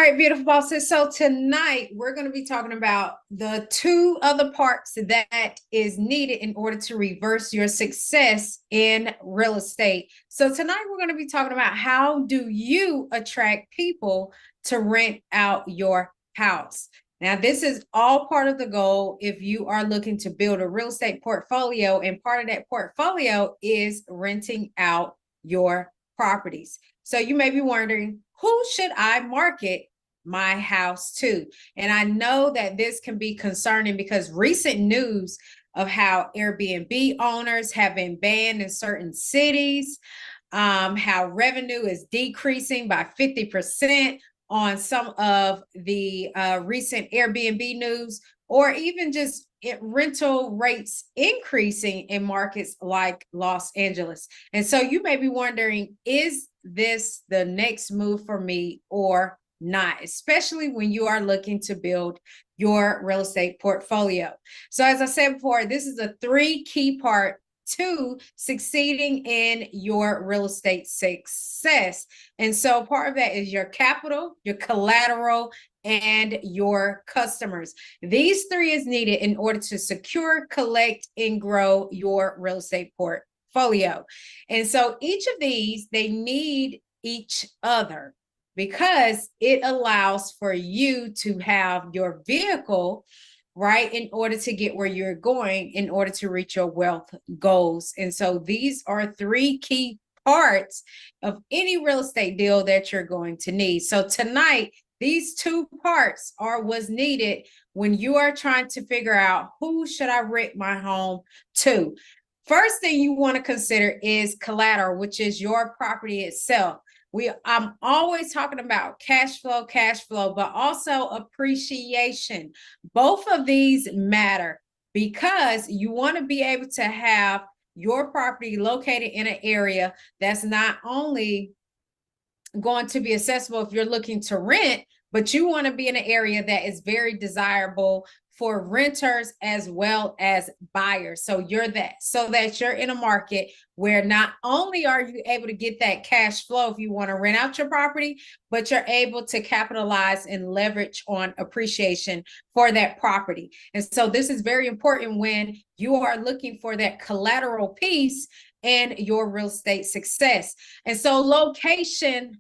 right, beautiful bosses. So tonight we're going to be talking about the two other parts that is needed in order to reverse your success in real estate. So tonight we're going to be talking about how do you attract people to rent out your house. Now, this is all part of the goal if you are looking to build a real estate portfolio, and part of that portfolio is renting out your properties. So you may be wondering, who should I market my house to? And I know that this can be concerning because recent news of how Airbnb owners have been banned in certain cities, how revenue is decreasing by 50% on some of the recent Airbnb news, or even just rental rates increasing in markets like Los Angeles. And so you may be wondering, is this the next move for me or not, especially when you are looking to build your real estate portfolio? So as I said before, this is a three key part to succeeding in your real estate success. And so part of that is your capital, your collateral, and your customers. These three is needed in order to secure, collect, and grow your real estate portfolio. And so each of these, they need each other because it allows for you to have your vehicle, right, in order to get where you're going, in order to reach your wealth goals. And so these are three key parts of any real estate deal that you're going to need. So tonight, these two parts are what's needed when you are trying to figure out who should I rent my home to. First thing you want to consider is collateral, which is your property itself. I'm always talking about cash flow, but also appreciation. Both of these matter because you want to be able to have your property located in an area that's not only going to be accessible if you're looking to rent, but you want to be in an area that is very desirable for renters as well as buyers. So you're in a market where not only are you able to get that cash flow if you want to rent out your property, but you're able to capitalize and leverage on appreciation for that property. And so this is very important when you are looking for that collateral piece and your real estate success. And so location.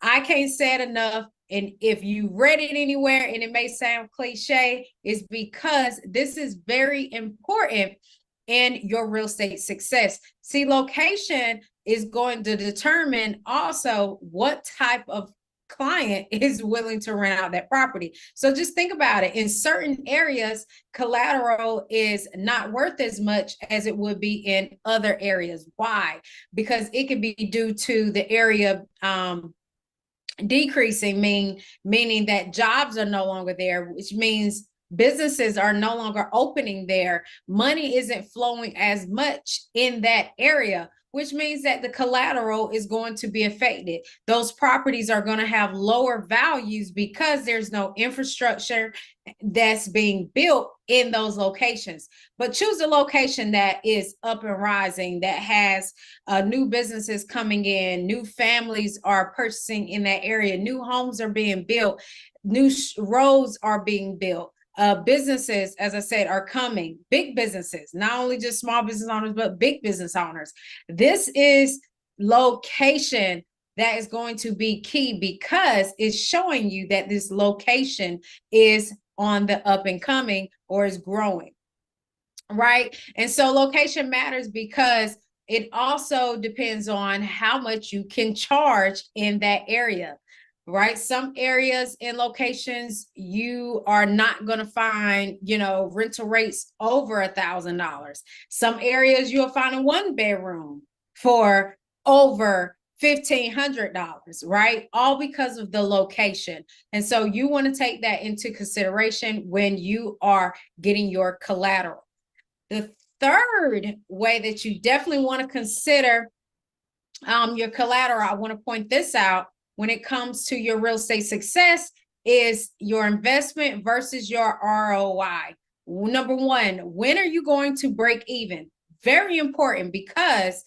I can't say it enough. And if you read it anywhere and it may sound cliche, it's because this is very important in your real estate success. See, location is going to determine also what type of client is willing to rent out that property. So just think about it. In certain areas, collateral is not worth as much as it would be in other areas. Why? Because it could be due to the area decreasing, meaning that jobs are no longer there, which means businesses are no longer opening there. Money isn't flowing as much in that area, which means that the collateral is going to be affected. Those properties are going to have lower values because there's no infrastructure that's being built in those locations. But choose a location that is up and rising, that has new businesses coming in, new families are purchasing in that area, new homes are being built, new roads are being built. Businesses, as I said, are coming. Big businesses, not only just small business owners, but big business owners. This is location that is going to be key because it's showing you that this location is on the up and coming or is growing, right? And so location matters because it also depends on how much you can charge in that area. Right? Some areas and locations, you are not going to find, rental rates over $1,000. Some areas you'll find a 1-bedroom for over $1,500, right? All because of the location. And so you want to take that into consideration when you are getting your collateral. The third way that you definitely want to consider your collateral, I want to point this out, when it comes to your real estate success, is your investment versus your ROI. Number one, when are you going to break even? Very important, because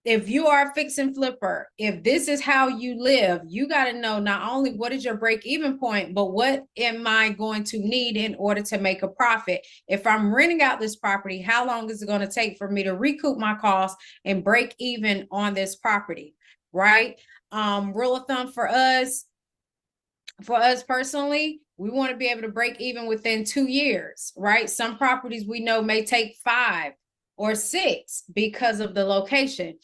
if you are a fix and flipper, if this is how you live, you got to know not only what is your break even point, but what am I going to need in order to make a profit? If I'm renting out this property, how long is it going to take for me to recoup my costs and break even on this property, right? Rule of thumb for us personally, we want to be able to break even within 2 years, right? Some properties we know may take 5 or 6 because of the location,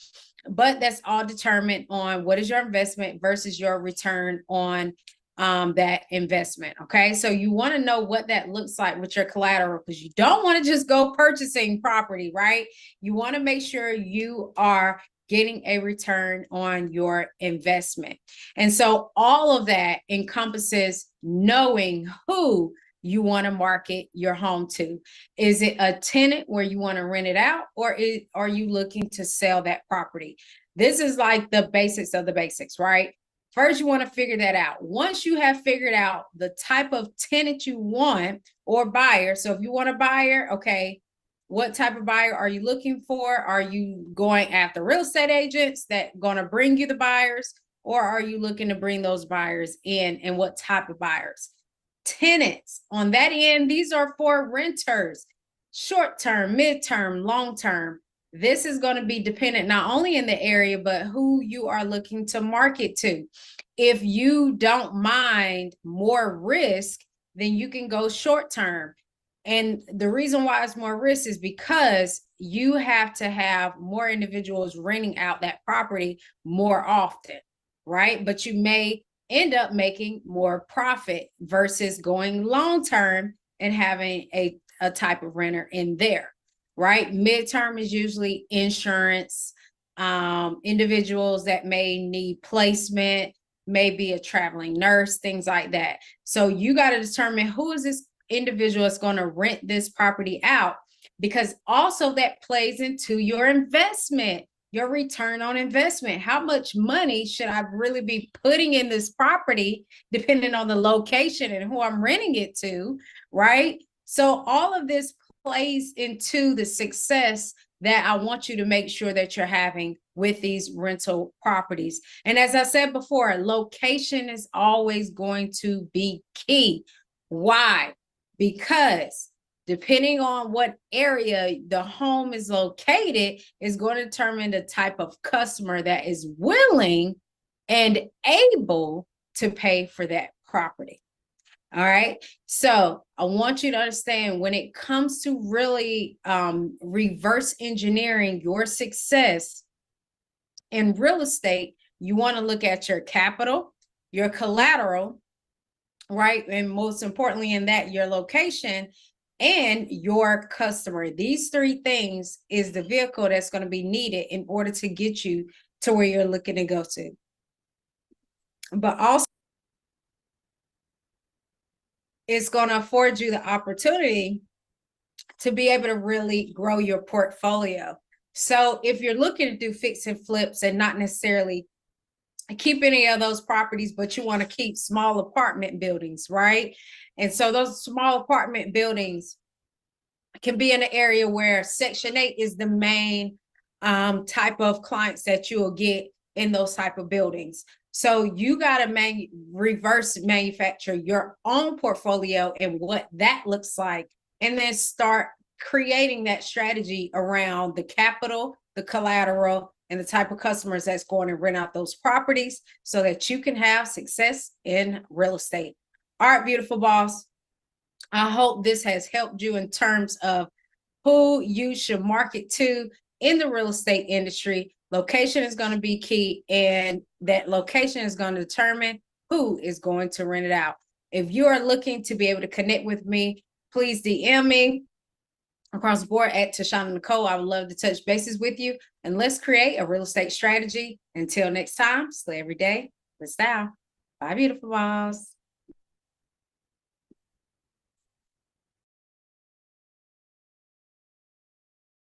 but that's all determined on what is your investment versus your return on that investment. Okay, so you want to know what that looks like with your collateral, because you don't want to just go purchasing property, right? You want to make sure you are getting a return on your investment. And so all of that encompasses knowing who you want to market your home to. Is it a tenant where you want to rent it out, or are you looking to sell that property? This is like the basics of the basics, right? First, you want to figure that out. Once you have figured out the type of tenant you want or buyer, so if you want a buyer, okay, what type of buyer are you looking for? Are you going after real estate agents that going to bring you the buyers, or are you looking to bring those buyers in, and what type of buyers? Tenants on that end, these are for renters, short-term, mid-term, long-term. This is going to be dependent not only in the area, but who you are looking to market to. If you don't mind more risk, then you can go short-term. And the reason why it's more risk is because you have to have more individuals renting out that property more often, right? But you may end up making more profit versus going long-term and having a type of renter in there, right? Midterm is usually insurance, individuals that may need placement, maybe a traveling nurse, things like that. So you got to determine who is this individual that's going to rent this property out, because also that plays into your investment, your return on investment. How much money should I really be putting in this property, depending on the location and who I'm renting it to, right? So all of this plays into the success that I want you to make sure that you're having with these rental properties. And as I said before, location is always going to be key. Why? Because depending on what area the home is located is going to determine the type of customer that is willing and able to pay for that property. All right. So I want you to understand, when it comes to really reverse engineering your success in real estate, you want to look at your capital, your collateral, right? And most importantly in that, your location and your customer. These 3 things is the vehicle that's going to be needed in order to get you to where you're looking to go to. But also, it's going to afford you the opportunity to be able to really grow your portfolio. So if you're looking to do fix and flips and not necessarily keep any of those properties, but you want to keep small apartment buildings, right? And so those small apartment buildings can be in an area where Section 8 is the main type of clients that you will get in those type of buildings. So you got to reverse manufacture your own portfolio and what that looks like, and then start creating that strategy around the capital, the collateral, and the type of customers that's going to rent out those properties so that you can have success in real estate. All right, beautiful boss. I hope this has helped you in terms of who you should market to in the real estate industry. Location is going to be key, and that location is going to determine who is going to rent it out. If you are looking to be able to connect with me, please DM me across the board at Tashana Nicole. I would love to touch bases with you, and let's create a real estate strategy. Until next time, slay every day with style. Bye, beautiful balls.